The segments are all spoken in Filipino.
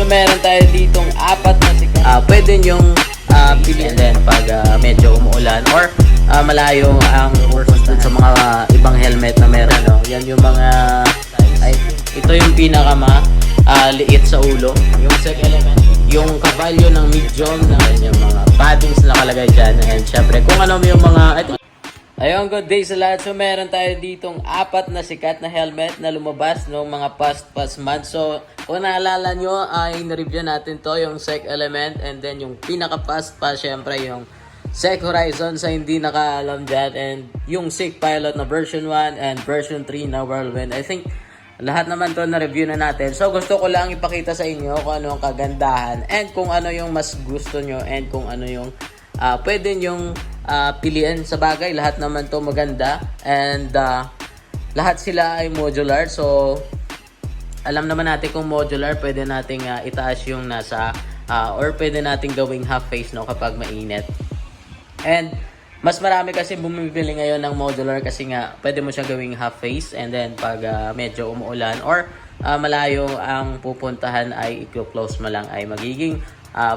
So meron tayo ditong apat na sikat. Pwede nyong piliin din pag medyo umuulan or malayo ang versus dun sa mga ibang helmet na meron. Yan yung mga ito yung liit sa ulo. Yung sec element, yung kavalyo ng medium na yung mga paddings na nakalagay dyan. And syempre kung ano yung mga ayun, good day sa lahat. So meron tayo ditong apat na sikat na helmet na lumabas noong mga past months. So kung naalala nyo, ay na-review natin to, yung Sec Element, and then yung pinaka-past pa, syempre yung Sec Horizon sa hindi nakaalam dyan, and yung Sec Pilot na version 1 and version 3 na Whirlwind. I think lahat naman to na-review na natin. So gusto ko lang ipakita sa inyo kung ano ang kagandahan and kung ano yung mas gusto nyo and kung ano yung pwede nyong piliin. Sa bagay, lahat naman to maganda and lahat sila ay modular. So alam naman natin kung modular, pwede nating itaas yung nasa or pwede nating gawing half face kapag mainit. And mas marami kasi bumibili ngayon ng modular kasi nga pwede mo siya gawing half face, and then pag medyo umuulan or malayo ang pupuntahan ay i-close mo lang ay magiging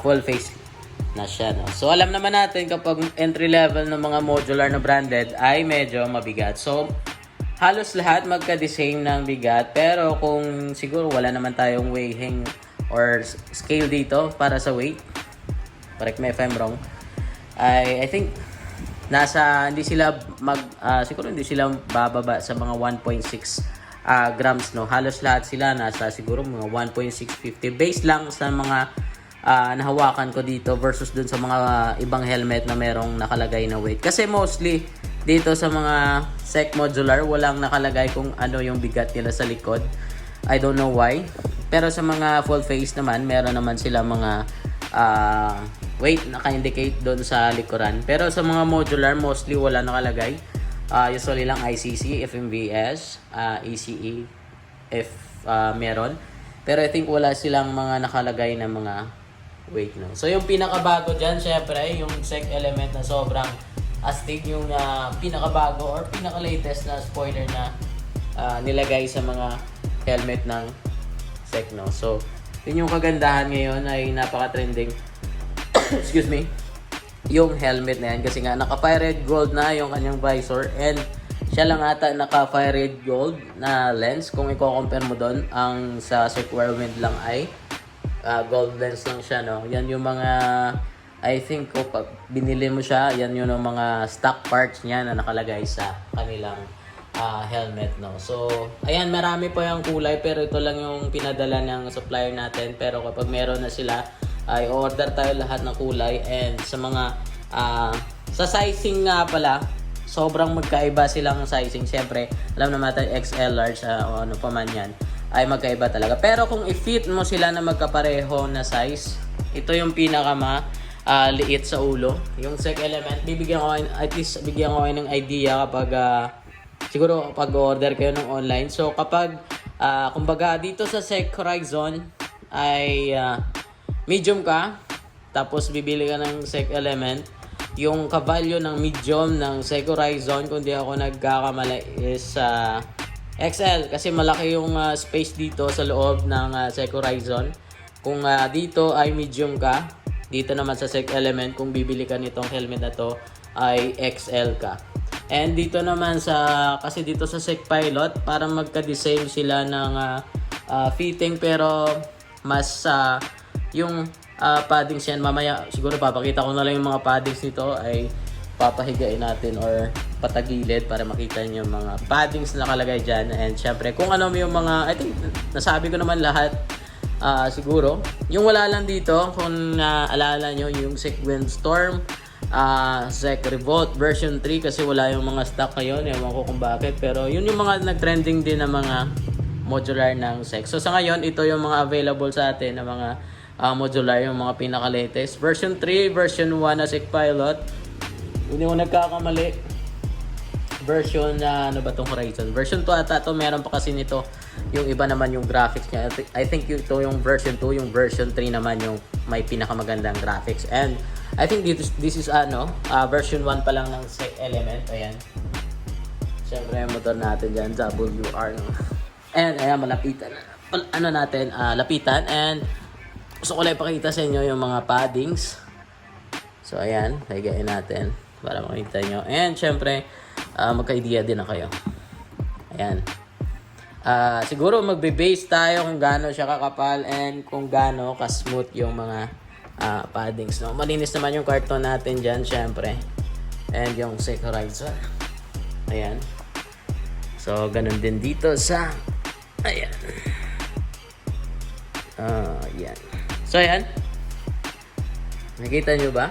full face na siya, no? So alam naman natin kapag entry level ng mga modular na branded ay medyo mabigat. So halos lahat magka-the-same ng bigat, pero kung siguro wala naman tayong weighing or scale dito para sa weight, correct me if I'm wrong, I think hindi sila siguro hindi sila bababa sa mga 1.6 grams, no? Halos lahat sila nasa siguro mga 1.650 base lang sa mga nahawakan ko dito versus dun sa mga ibang helmet na merong nakalagay na weight. Kasi mostly dito sa mga Sec modular walang nakalagay kung ano yung bigat nila sa likod. I don't know why. Pero sa mga full face naman, meron naman sila mga weight naka-indicate doon sa likuran. Pero sa mga modular, mostly wala nakalagay. Usually lang ICC, FMVS, ECE if meron. Pero I think wala silang mga nakalagay na mga weight, no? So yung pinakabago dyan, syempre, yung Sec Element na sobrang astig, yung pinakabago or pinaka-latest na spoiler na nilagay sa mga helmet ng Sec, no? So yun yung kagandahan ngayon, ay napaka-trending excuse me, yung helmet na yan kasi nga naka-fire red gold na yung kanyang visor, and siya lang ata naka-fire red gold na lens. Kung i-compare mo doon, ang sa Sec Whirlwind lang ay gold lens lang siya, no? Yan yung mga I think pag binili mo siya, yan yung mga stock parts niya na nakalagay sa kanilang helmet, no? So ayan, marami pa yung kulay, pero ito lang yung pinadala ng supplier natin. Pero kapag meron na sila, ay order tayo lahat ng kulay. And sa mga sa sizing nga pala, sobrang magkaiba silang sizing. Siyempre, alam naman natin XL, large, o ano pa man yan, ay magkaiba talaga. Pero kung i-fit mo sila na magkapareho na size, ito yung liit sa ulo, yung Sec Element. At least bigyan ko kayo ng idea kapag siguro kapag order kayo ng online. So kapag kumbaga dito sa Sec Horizon ay medium ka, tapos bibili ka ng Sec Element, yung kavalyo ng medium ng Sec Horizon, kung di ako nagkakamali, is XL, kasi malaki yung space dito sa loob ng Sec Horizon. Kung dito ay medium ka, dito naman sa Sec Element, kung bibili ka nitong helmet na to, ay XL ka. And dito naman kasi dito sa Sec Pilot, parang magka-the-same sila ng fitting, pero mas yung paddings yan, mamaya siguro papakita ko na lang yung mga paddings nito, ay papahigain natin or patagilid para makita nyo yung mga paddings na nakalagay dyan. And syempre kung ano yung mga, I think nasabi ko naman lahat siguro. Yung wala lang dito, kung naalala nyo, yung Sec Windstorm, Sec Revolt version 3, kasi wala yung mga stock ngayon, ewan ko kung bakit, pero yun yung mga nag-trending din na mga modular ng Sec. So sa ngayon, ito yung mga available sa atin na mga modular, yung mga pinaka-latest. Version 3, version 1 na Sec Pilot. Hindi ko nagkakamali. Version ano ba tong Horizon? Version 2 ata to, meron pa kasi nito. Yung iba naman yung graphics niya. I think ito yung version 2, yung version 3 naman yung may pinakamagandang graphics. And I think this is version 1 pa lang ng Sec Element. Ayan. Siyempre yung motor natin dyan, WR, no? And ayan, malapitan. Lapitan. And gusto ko lang ipakita sa inyo yung mga paddings. So ayan, higain natin para makita nyo. And syempre, magka-idea din na kayo. Ayan. Siguro magbe-base tayo kung gaano siya kakapal and kung gaano ka-smooth yung mga paddings. No? Malinis naman yung carton natin dyan, syempre. And yung Sek Horizon. Ayan. So, ganun din dito sa... Ayan. Ayan. So, ayan. Nakita nyo ba?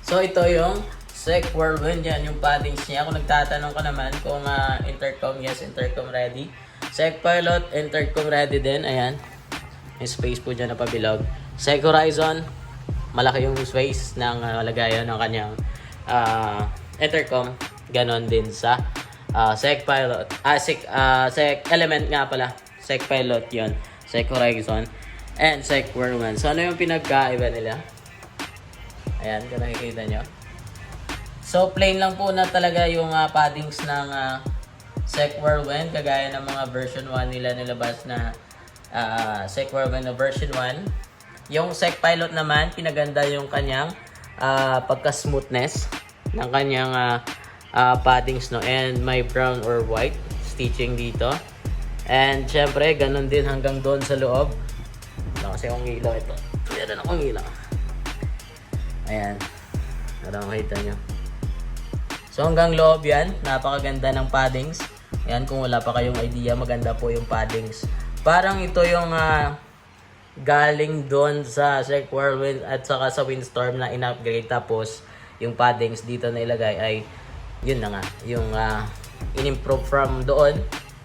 So, ito yung Sek Whirlwind. Yan yung paddings niya. Kung nagtatanong ka naman kung intercom, yes, intercom ready. Sek Pilot, intercom ready din. Ayan. May space po dyan na pabilog. Sek Horizon, malaki yung space ng lagayan ng kanyang intercom. Ganon din sa Sek Pilot. Sek Element nga pala. Sek Pilot yon, Sek Horizon, and Sek Whirlwind. So, ano yung pinagkaiba nila? Ayan, kung nakikita nyo. So, plain lang po na talaga yung paddings ng Sek Whirlwind. Kagaya ng mga version 1 nila nilabas na Sek Whirlwind na version 1. Yung Sek Pilot naman, pinaganda yung kanyang pagka-smoothness ng kanyang paddings, no? And may brown or white stitching dito. And syempre, ganun din hanggang doon sa loob. Wala kasi akong ilaw ito. Meron akong ilaw. Ayan. Para makita nyo. So hanggang loob yan. Napakaganda ng paddings. Ayan, kung wala pa kayong idea, maganda po yung paddings. Parang ito yung galing doon sa Sek Whirlwind at saka sa Windstorm na in-upgrade. Tapos yung paddings dito na ilagay ay yun na nga. Yung in-improve from doon.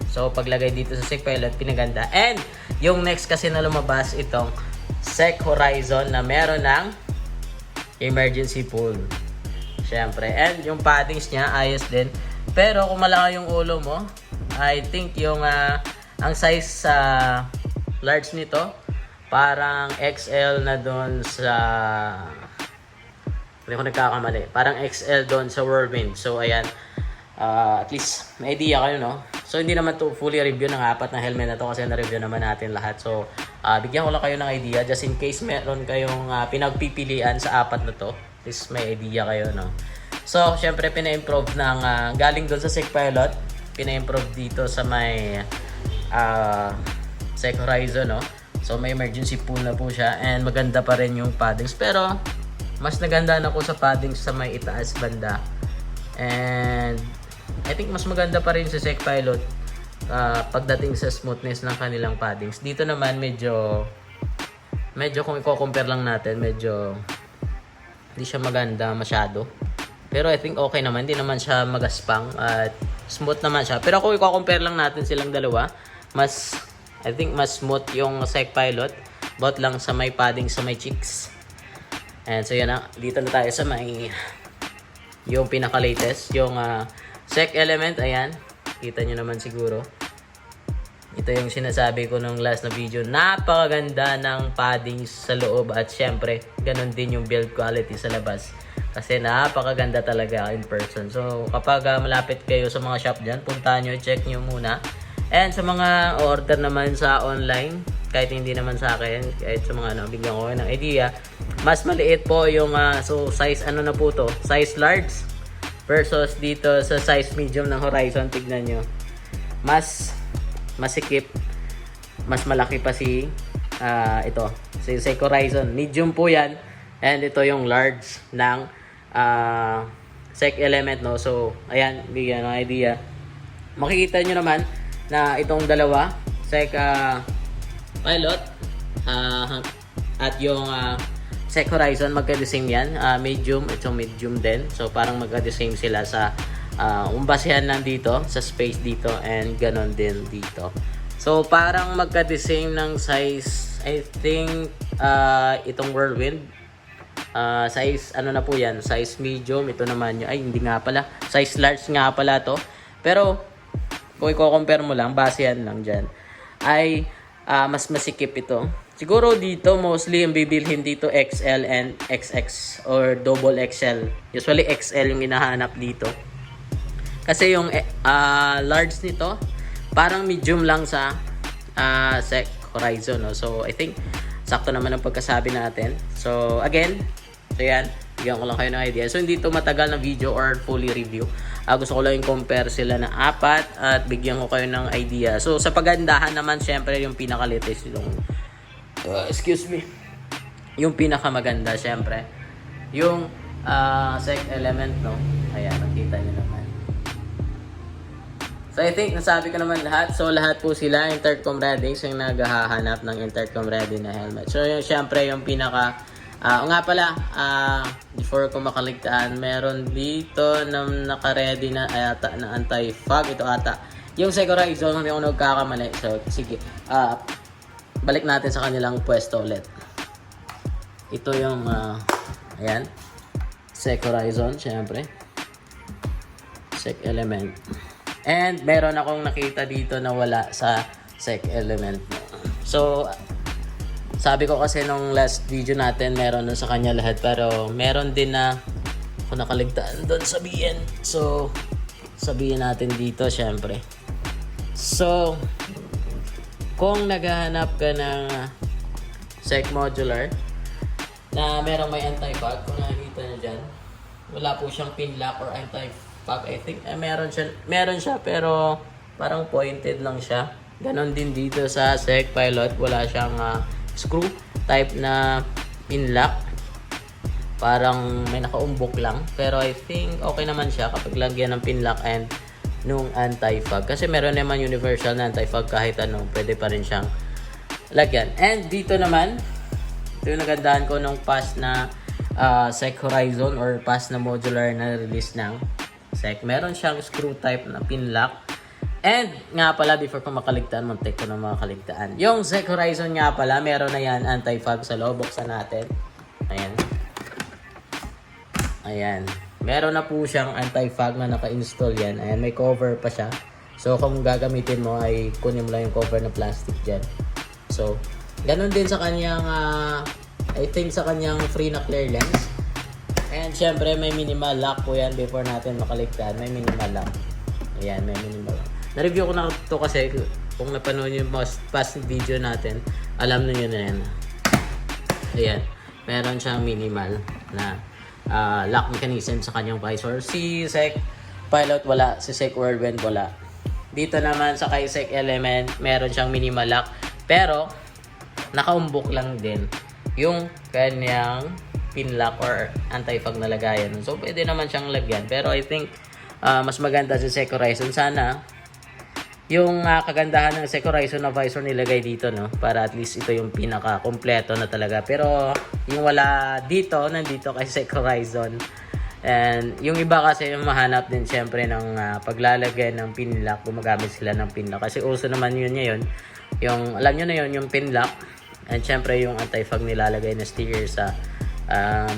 So paglagay dito sa Sek Pilot, pinaganda. And yung next kasi na lumabas itong Sek Horizon na meron ng emergency pull. Syempre. And yung paddings niya, ayos din. Pero kung malaki yung ulo mo, I think yung ang size sa large nito, parang XL na doon sa... Hindi ko nagkakamali. Parang XL doon sa Whirlwind. So, ayan. At least, may idea kayo, no? So, hindi naman to fully review ng apat na helmet na to kasi na-review naman natin lahat. So, bigyan ko lang kayo ng idea just in case meron kayong pinagpipilian sa apat na to. At least may idea kayo, no? So, syempre, pina-improve ng galing doon sa Sek Pilot. Pina-improve dito sa may Sek Horizon, no? So, may emergency pull na po siya and maganda pa rin yung paddings. Pero, mas naganda na ko sa paddings sa may itaas banda. And, I think mas maganda pa rin sa Sek Pilot pagdating sa smoothness ng kanilang paddings. Dito naman medyo kung i-compare lang natin, medyo hindi siya maganda masyado. Pero I think okay naman, hindi naman siya magaspang at smooth naman siya. Pero kung i-compare lang natin silang dalawa, I think mas smooth yung Sek Pilot, both lang sa may padding sa may cheeks. And so yan na, dito na tayo sa may yung pinaka-latest, yung Sek Element. Ayan, kita nyo naman siguro. Ito yung sinasabi ko nung last na video. Napakaganda ng paddings sa loob at syempre, ganun din yung build quality sa labas. Kasi napakaganda talaga in person. So, kapag malapit kayo sa mga shop dyan, puntahan nyo, check nyo muna. And sa mga order naman sa online, kahit hindi naman sa akin, kahit sa mga bigyan ko ng idea, mas maliit po yung, so size ano na po to? Size large versus dito sa size medium ng Horizon. Tignan nyo. Mas masikip, mas malaki pa si ito, si Sek Horizon. Medium po yan. And ito yung large ng Sek Element, no? So, ayan, bigyan ng idea. Makikita nyo naman na itong dalawa, Sek Pilot at yung Sek Horizon, magka-the same yan. Medium, ito medium din. So, parang magka-the same sila sa basehan lang dito, sa space dito, and ganon din dito. So, parang magka-the same ng size, I think, itong Whirlwind. Size, ano na po yan? Size medium. Ito naman yung, ay, hindi nga pala. Size large nga pala to. Pero, kung i-compare mo lang, basehan lang dyan, ay mas masikip ito. Siguro dito, mostly yung bibilhin dito XL and XX or double XL. Usually XL yung hinahanap dito. Kasi yung large nito, parang medium lang sa Sek Horizon, no? So, I think sakto naman ang pagkasabi natin. So again, so yan, bigyan ko lang kayo ng idea. So hindi to matagal na video or fully review. Gusto ko lang yung compare sila na apat at bigyan ko kayo ng idea. So sa pagandahan naman, syempre yung pinaka-latest yung excuse me, yung pinakamaganda syempre yung SEC element, no. Ayan, nakita niyo naman. So I think nasabi ko naman lahat. So lahat po sila intercom ready. So yung naghahanap ng intercom ready na helmet. So yung syempre yung pinaka nga pala, before ko makaligtaan, meron dito na naka-ready na ata na anti-fog. Ito ata yung SEC Horizon, hindi ako nagkakamali. So sige, balik natin sa kanilang pwesto ulit. Ito yung ayan, SEC Horizon, syempre SEC element. And meron akong nakita dito na wala sa SEC element. So sabi ko kasi nung last video natin, meron na sa kanya lahat. Pero meron din na kung nakaligtaan doon sabihin. So sabihin natin dito syempre. So kung naghahanap ka ng SEC modular na merong may anti-fog, kung nakikita nyo dyan, wala po siyang pin lock or anti-fog. I think meron siya pero parang pointed lang siya. Ganon din dito sa SEC Pilot, wala siyang screw type na pin lock. Parang may nakaumbok lang, pero I think okay naman siya kapag lagyan ng pin lock and nung anti-fog, kasi meron naman universal na anti-fog kahit ano, pwede pa rin siyang lagyan. And dito naman, ito yung nagandahan ko nung past na SEC Horizon or past na modular na release ng SEC. Meron siyang screw type na pin lock. And nga pala, before ko makaligtaan, muntik ko na makaligtaan. Yung SEC Horizon nga pala, meron na yan anti-fog sa loob. Buksan natin. Ayan. Ayan. Meron na po siyang anti-fog na naka-install yan. Ayan, may cover pa siya. So kung gagamitin mo ay kunin mo lang yung cover na plastic dyan. So, ganun din sa kanyang, I think sa kanyang free na clear lens. And syempre, may minimal lock po yan before natin makaligtaan. May minimal lock. Ayan, may minimal lock. Na-review ko na ito kasi kung napanood yung past video natin, alam nyo na yan. Ayan, meron siyang minimal na lock mechanism sa kanyang visor. Si SEC Pilot wala, si SEC Whirlwind wala. Dito naman sa kay SEC Element, meron siyang minimal lock, pero nakaumbok lang din yung kanyang pin lock or anti-fog na lagayan. So pwede naman siyang lagyan, pero I think mas maganda sa SEC Horizon. Sana yung kagandahan ng SEC Horizon na visor nilagay dito, no, para at least ito yung pinaka kompleto na talaga. Pero yung wala dito, nandito kay SEC Horizon. And yung iba kasi yung mahanap din syempre ng paglalagay ng pin lock, gumagamit sila ng pin lock kasi uso naman yun ngayon. Yung alam nyo na yun, yung pin lock, and syempre yung anti-fog nilalagay na sticker sa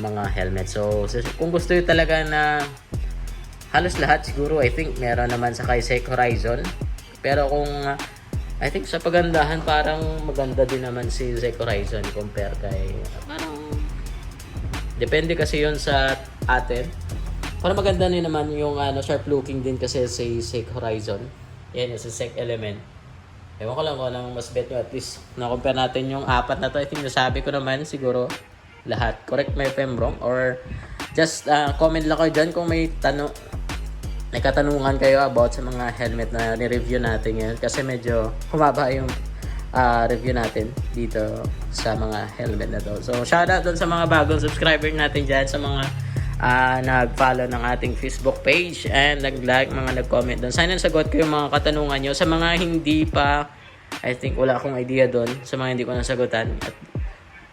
mga helmet. So kung gusto nyo talaga na halos lahat, siguro I think meron naman sa kay SEC Horizon. Pero kung I think sa pagandahan, parang maganda din naman si SEC Horizon compare kay parang depende kasi yun sa atin. Parang maganda din naman yung sharp looking din kasi sa SEC Horizon. Yan yung sa SEC Element. Ewan ko lang kung anong mas bet nyo. At least na-compare natin yung apat na to. I think nasabi ko naman siguro lahat. Correct me if I'm wrong. Or just comment lang kayo dyan kung may katanungan kayo about sa mga helmet na ni-review natin ngayon. Kasi medyo humaba yung review natin dito sa mga helmet na to. So shoutout dun sa mga bagong subscriber natin dyan, sa mga nag-follow ng ating Facebook page and nag-like, mga nag-comment doon. Sana nasagot ko yung mga katanungan nyo. Sa mga hindi pa, I think wala akong idea doon. Sa mga hindi ko nasagutan.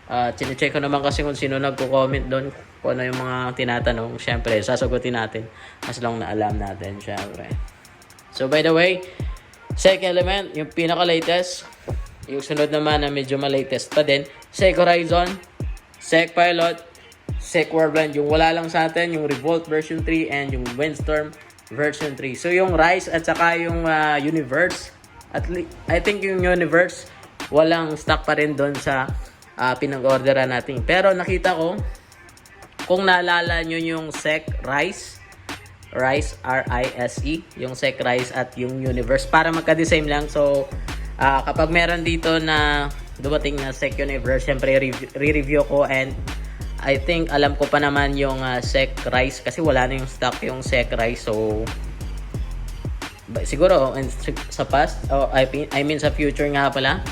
At chinecheck ko naman kasi kung sino nagko-comment doon, kung ano yung mga tinatanong. Syempre, sasagutin natin as long na alam natin, syempre. So by the way, SEC Element, yung pinaka-latest. Yung sunod naman na medyo ma-latest pa din, SEC Horizon, SEC Pilot, SEC Whirlwind, yung wala lang sa atin, yung Revolt version 3 and yung Windstorm version 3. So yung Rise at saka yung Universe, I think yung Universe walang stock pa rin doon sa pinag-orderan natin. Pero nakita ko, kung naalala nyo yung SEC Rise, R-I-S-E, yung SEC Rise at yung Universe, para magka-the same lang. So kapag meron dito na dumating na SEC Universe, syempre re-review ko, and I think alam ko pa naman yung SEC Rise kasi wala na yung stock yung SEC Rise. So siguro sa past, I mean sa future nga pala,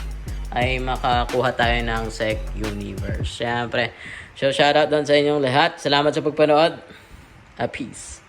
ay makakuha tayo ng SEC Universe. Syempre. So shoutout doon sa inyong lahat. Salamat sa pagpanood. Peace.